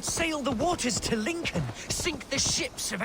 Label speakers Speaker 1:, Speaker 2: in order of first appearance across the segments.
Speaker 1: could sail the waters to Lincoln, sink the ships of...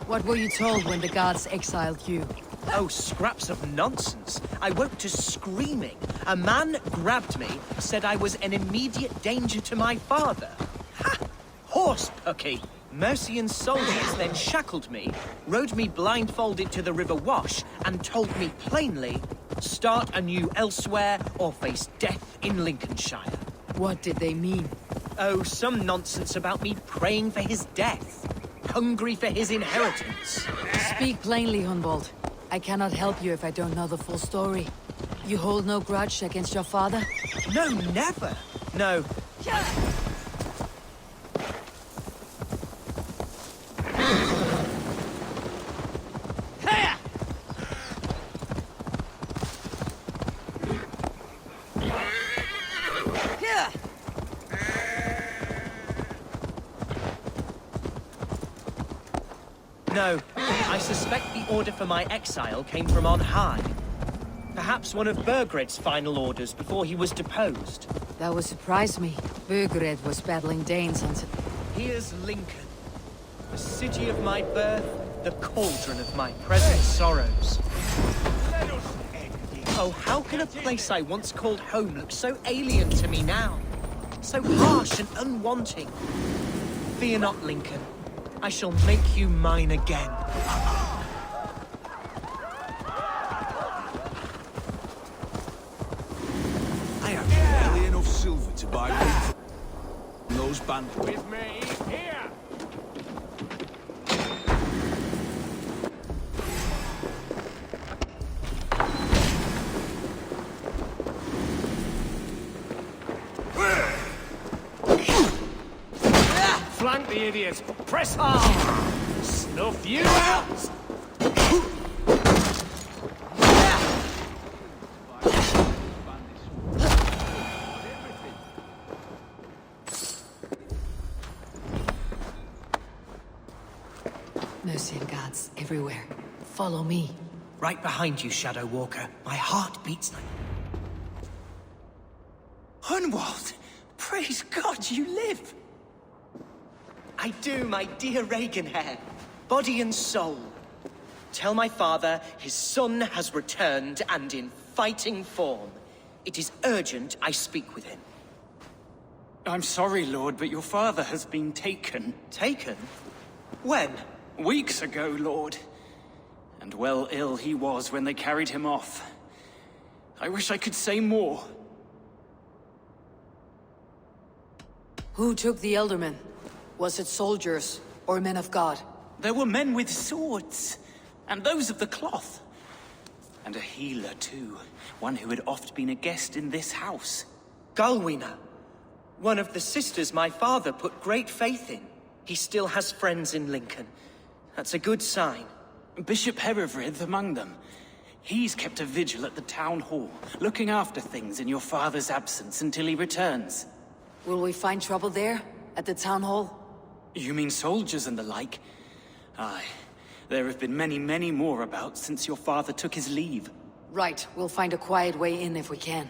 Speaker 2: What were you told when the gods exiled you?
Speaker 1: Oh, scraps of nonsense. I woke to screaming. A man grabbed me, said I was an immediate danger to my father. Ha! Horse-pucky. Mercian soldiers then shackled me, rode me blindfolded to the River Wash, and told me plainly, start anew elsewhere or face death in Lincolnshire.
Speaker 2: What did they mean?
Speaker 1: Oh, some nonsense about me praying for his death. Hungry for his inheritance.
Speaker 2: Speak plainly, Hunwald. I cannot help you if I don't know the full story. You hold no grudge against your father?
Speaker 1: No, never. No. No, I suspect the order for my exile came from on high. Perhaps one of Burgred's final orders before he was deposed.
Speaker 2: That would surprise me. Burgred was battling Danes until...
Speaker 1: Here's Lincoln. The city of my birth, the cauldron of my present sorrows. Oh, how can a place I once called home look so alien to me now? So harsh and unwanting. Fear not, Lincoln. I shall make you mine again.
Speaker 3: I have barely enough silver to buy meat from those bandits.
Speaker 4: With me, here! Flank the idiots! Press hard! Snuff you out!
Speaker 2: Mercian guards everywhere. Follow me.
Speaker 1: Right behind you, Shadow Walker. My heart beats like... Hunwald! Praise God you live! I do, my dear Reaganhair. Body and soul. Tell my father his son has returned and in fighting form. It is urgent I speak with him.
Speaker 5: I'm sorry, Lord, but your father has been taken.
Speaker 1: Taken? When?
Speaker 5: Weeks ago, Lord. And well ill he was when they carried him off. I wish I could say more.
Speaker 2: Who took the Elderman? Was it soldiers or men of God?
Speaker 5: There were men with swords, and those of the cloth. And a healer, too. One who had oft been a guest in this house.
Speaker 1: Galwina. One of the sisters my father put great faith in. He still has friends in Lincoln. That's a good sign.
Speaker 5: Bishop Herefrith among them. He's kept a vigil at the town hall, looking after things in your father's absence until he returns.
Speaker 2: Will we find trouble there? At the town hall?
Speaker 5: You mean soldiers and the like? Aye. There have been many, many more about since your father took his leave.
Speaker 2: Right. We'll find a quiet way in if we can.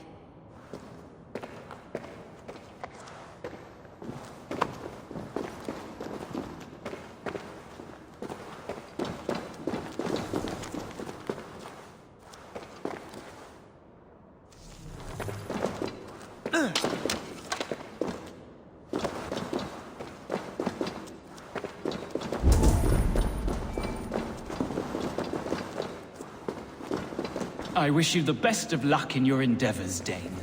Speaker 5: I wish you the best of luck in your endeavors, Dane.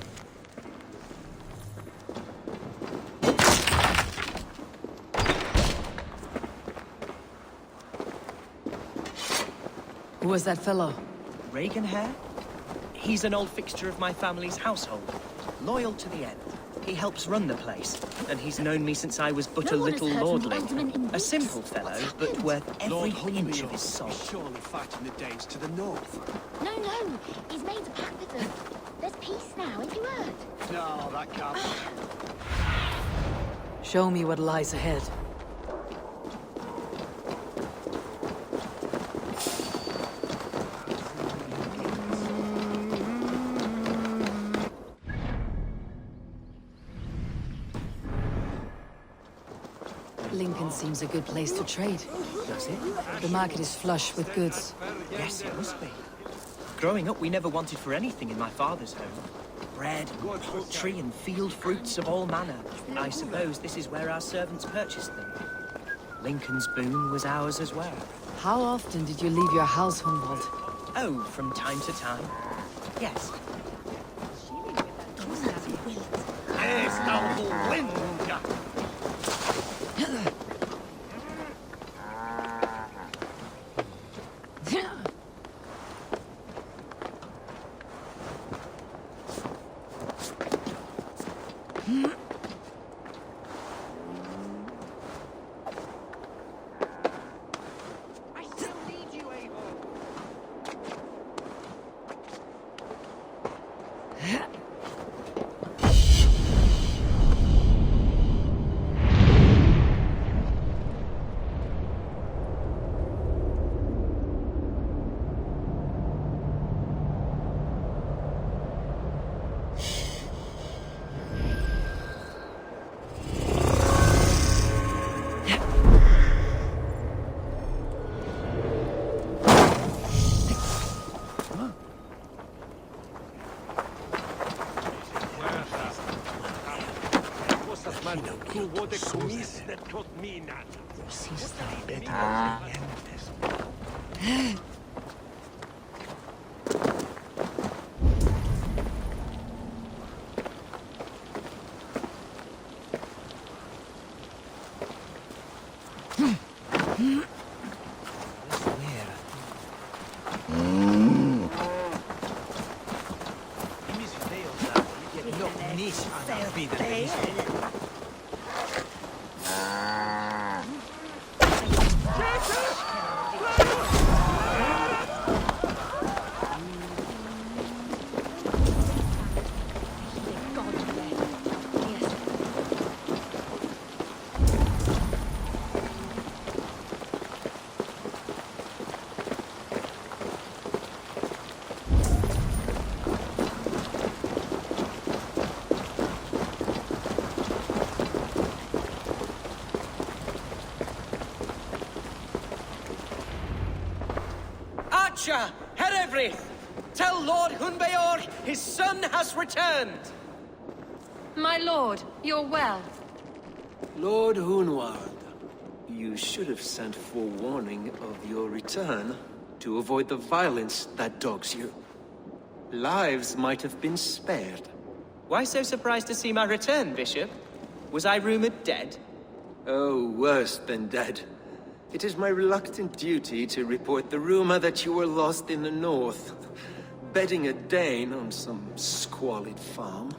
Speaker 2: Who was that fellow?
Speaker 1: Reaganhair? He's an old fixture of my family's household. Loyal to the end. He helps run the place, and he's known me since I was but a
Speaker 6: No one has
Speaker 1: little
Speaker 6: heard from
Speaker 1: lordling.
Speaker 6: Alderman in
Speaker 1: A
Speaker 6: weeks.
Speaker 1: simple fellow,
Speaker 6: What's
Speaker 1: but
Speaker 6: happened?
Speaker 1: worth
Speaker 3: Lord
Speaker 1: every inch of
Speaker 3: Hunwald
Speaker 1: his soul.
Speaker 3: is surely fighting the Danes to the north.
Speaker 6: No, no, he's made a pact with them. There's peace now, if you heard.
Speaker 3: No, that can't be.
Speaker 2: Show me what lies ahead. Lincoln seems a good place to trade.
Speaker 1: Does it?
Speaker 2: The market is flush with goods.
Speaker 1: Yes, it must be. Growing up, we never wanted for anything in my father's home. Bread, poultry, and field fruits of all manner. I suppose this is where our servants purchased them. Lincoln's boon was ours as well.
Speaker 2: How often did you leave your house, Hunwald?
Speaker 1: Oh, from time to time. Yes.
Speaker 4: Yes, now the wind!
Speaker 1: I still need you, Eivor. Archer, Herevri! Tell Lord Hunbeor his son has returned!
Speaker 7: My lord, you're well.
Speaker 8: Lord Hunwald, you should have sent forewarning of your return to avoid the violence that dogs you. Lives might have been spared.
Speaker 1: Why so surprised to see my return, Bishop? Was I rumored dead?
Speaker 8: Oh, worse than dead. It is my reluctant duty to report the rumor that you were lost in the north, bedding a Dane on some squalid farm.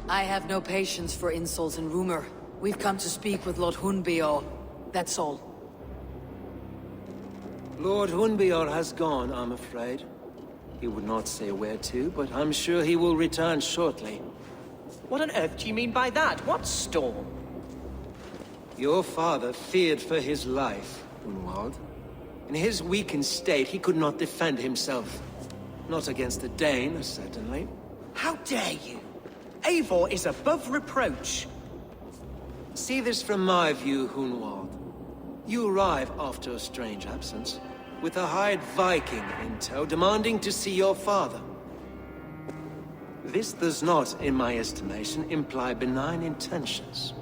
Speaker 2: I have no patience for insult and rumor. We've come to speak with Lord Hunbeor. That's all.
Speaker 8: Lord Hunbeor has gone, I'm afraid. He would not say where to, but I'm sure he will return shortly.
Speaker 1: What on earth do you mean by that? What storm?
Speaker 8: Your father feared for his life, Hunwald. In his weakened state, he could not defend himself. Not against a Dane, certainly.
Speaker 1: How dare you? Eivor is above reproach.
Speaker 8: See this from my view, Hunwald. You arrive after a strange absence, with a hired Viking in tow, demanding to see your father. This does not, in my estimation, imply benign intentions.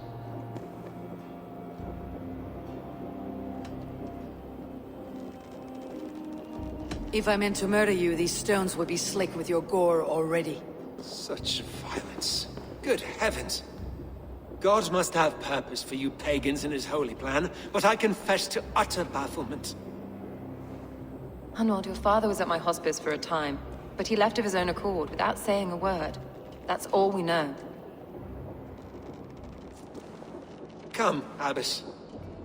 Speaker 2: If I meant to murder you, these stones would be slick with your gore already.
Speaker 8: Such violence. Good heavens! God must have purpose for you pagans in his holy plan, but I confess to utter bafflement.
Speaker 7: Hunwald, your father was at my hospice for a time, but he left of his own accord without saying a word. That's all we know.
Speaker 8: Come, Abbess.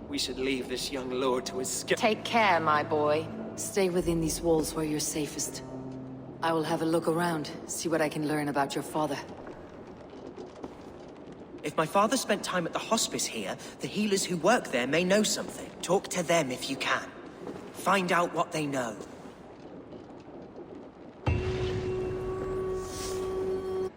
Speaker 8: We should leave this young lord to his skill.
Speaker 7: Take care, my boy.
Speaker 2: Stay within these walls where you're safest. I will have a look around, see what I can learn about your father.
Speaker 1: If my father spent time at the hospice here, the healers who work there may know something. Talk to them if you can. Find out what they know.